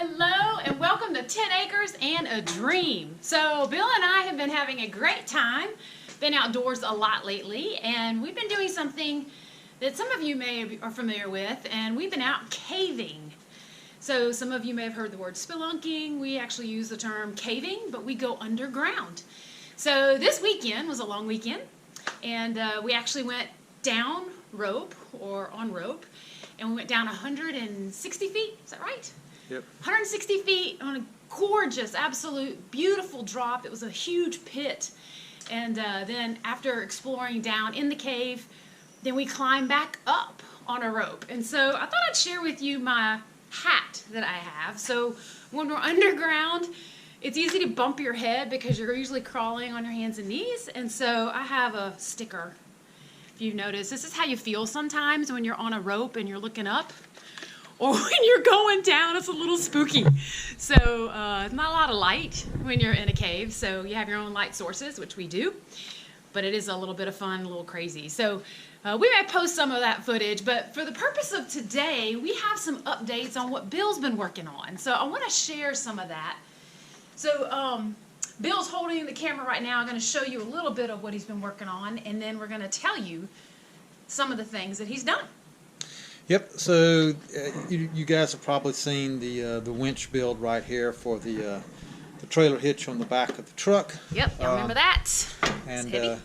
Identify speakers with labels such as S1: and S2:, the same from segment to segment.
S1: Hello and welcome to 10 Acres and a Dream. So Bill and I have been having a great time, been outdoors a lot lately, and we've been doing something that some of you are familiar with, and we've been out caving. So some of you may have heard the word spelunking. We actually use the term caving, but we go underground. So this weekend was a long weekend, and we actually went down rope or on rope, and we went down 160 feet. Is that right?
S2: Yep.
S1: 160 feet on a gorgeous, absolute, beautiful drop. It was a huge pit. And then after exploring down in the cave, then we climbed back up on a rope. And so I thought I'd share with you my hat that I have. So when we're underground, it's easy to bump your head because you're usually crawling on your hands and knees. And so I have a sticker. If you've noticed, this is how you feel sometimes when you're on a rope and you're looking up. Or when you're going down, it's a little spooky. So it's not a lot of light when you're in a cave. So you have your own light sources, which we do. But it is a little bit of fun, a little crazy. So we may post some of that footage. But for the purpose of today, we have some updates on what Bill's been working on. So I want to share some of that. So Bill's holding the camera right now. I'm going to show you a little bit of what he's been working on. And then we're going to tell you some of the things that he's done.
S2: Yep. So you guys have probably seen the winch build right here for the trailer hitch on the back of the truck.
S1: Yep. Y'all remember that?
S2: And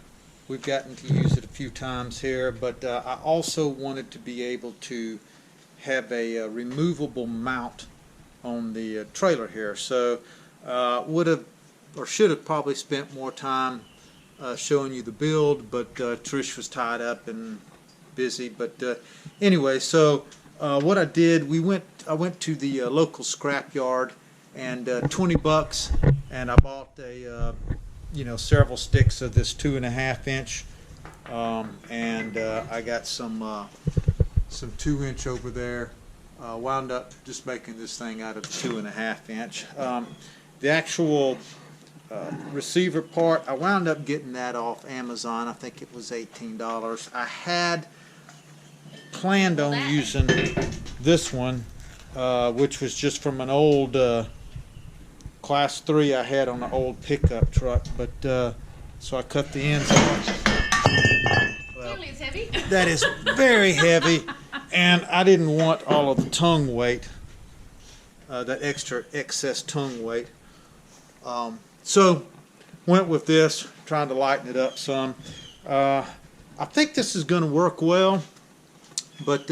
S2: we've gotten to use it a few times here, but I also wanted to be able to have a removable mount on the trailer here. So would have or should have probably spent more time showing you the build, but Trish was tied up and busy. But anyway, so what I did, I went to the local scrap yard, and $20, and I bought a several sticks of this 2.5 inch, and I got some 2-inch over there. Wound up just making this thing out of the 2.5 inch. The actual receiver part, I wound up getting that off Amazon. I think it was $18. I had planned on using this one, which was just from an old class 3 I had on an old pickup truck, but so I cut the ends off. Well,
S1: It's heavy.
S2: that is very heavy, and I didn't want all of the tongue weight, that excess tongue weight. So went with this, trying to lighten it up some. I think this is going to work well, but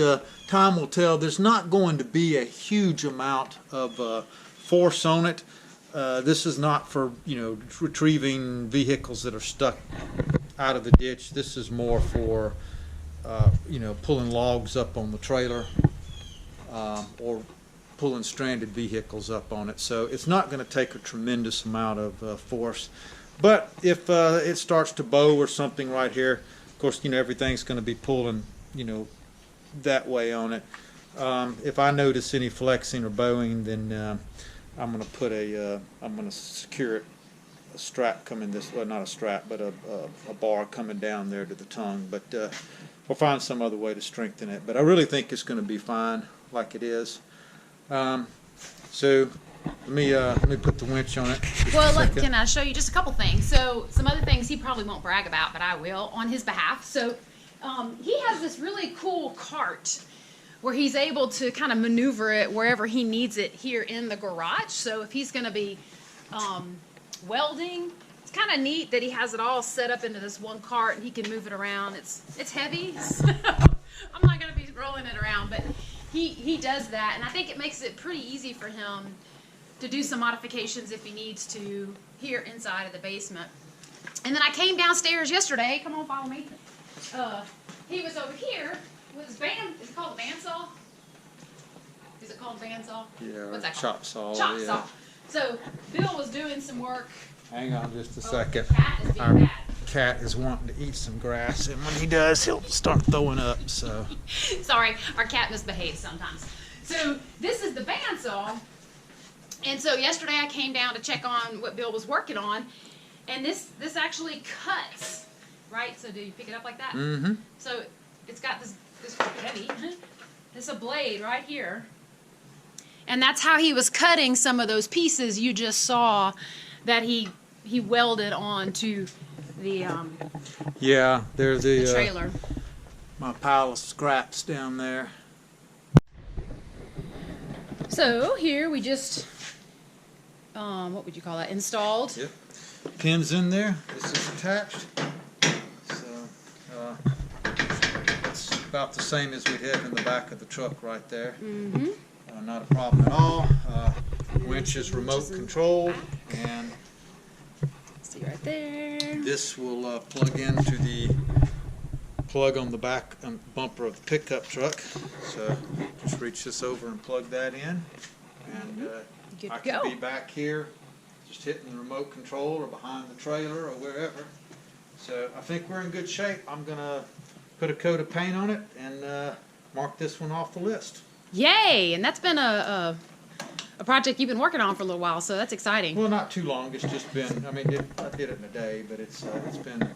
S2: time will tell. There's not going to be a huge amount of force on it. This is not for retrieving vehicles that are stuck out of the ditch. This is more for pulling logs up on the trailer, or pulling stranded vehicles up on it. So it's not going to take a tremendous amount of force. But if it starts to bow or something right here, of course, everything's going to be pulling, that way on it. If I notice any flexing or bowing, then I'm going to I'm going to secure it, a strap coming this, well, not a strap, but a bar coming down there to the tongue. But we'll find some other way to strengthen it. But I really think it's going to be fine like it is. So let me put the winch on it.
S1: Well, can I show you just a couple things? So some other things he probably won't brag about, but I will on his behalf. So he has this really cool cart where he's able to kind of maneuver it wherever he needs it here in the garage. So if he's going to be welding, it's kind of neat that he has it all set up into this one cart and he can move it around. It's heavy, so I'm not going to be rolling it around, but he does that, and I think it makes it pretty easy for him to do some modifications if he needs to here inside of the basement. And then I came downstairs yesterday. Come on, follow me. He was over here with his band. Is it called a bandsaw? Is it called a bandsaw?
S2: Yeah,
S1: what's that
S2: chop saw.
S1: Chop
S2: yeah.
S1: saw. So Bill was doing some work.
S2: Hang on just a second.
S1: Cat is being
S2: Our
S1: bad.
S2: cat is wanting to eat some grass, and when he does, he'll start throwing up. So
S1: Sorry, our cat misbehaves sometimes. So this is the bandsaw. And so yesterday I came down to check on what Bill was working on, and this actually cuts, right? So do you pick it up like that?
S2: Mm-hmm.
S1: So it's got this heavy, this a blade right here, And that's how he was cutting some of those pieces you just saw that he welded onto the
S2: Yeah, there's the
S1: trailer.
S2: my pile of scraps down there.
S1: So here we just, what would you call that, installed.
S2: Yep. Pins in there. This is attached. So it's about the same as we'd have in the back of the truck right there.
S1: Mm-hmm.
S2: Not a problem at all. Winch is remote controlled, and
S1: See right there.
S2: this will plug into the plug on the back bumper of the pickup truck. So just reach this over and plug that in, and
S1: Good
S2: I
S1: to
S2: can
S1: go.
S2: be back here just hitting the remote control or behind the trailer or wherever. So I think we're in good shape. I'm gonna put a coat of paint on it and mark this one off the list.
S1: Yay! And that's been a project you've been working on for a little while, so that's exciting.
S2: Well, not too long. It's just been, I mean, I did it in a day, but it's been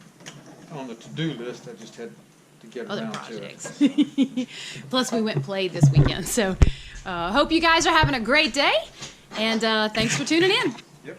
S2: on the to-do list. I just had to get
S1: Other
S2: around
S1: projects.
S2: to it.
S1: Plus, we went and played this weekend. So, hope you guys are having a great day, and thanks for tuning in.
S2: Yep.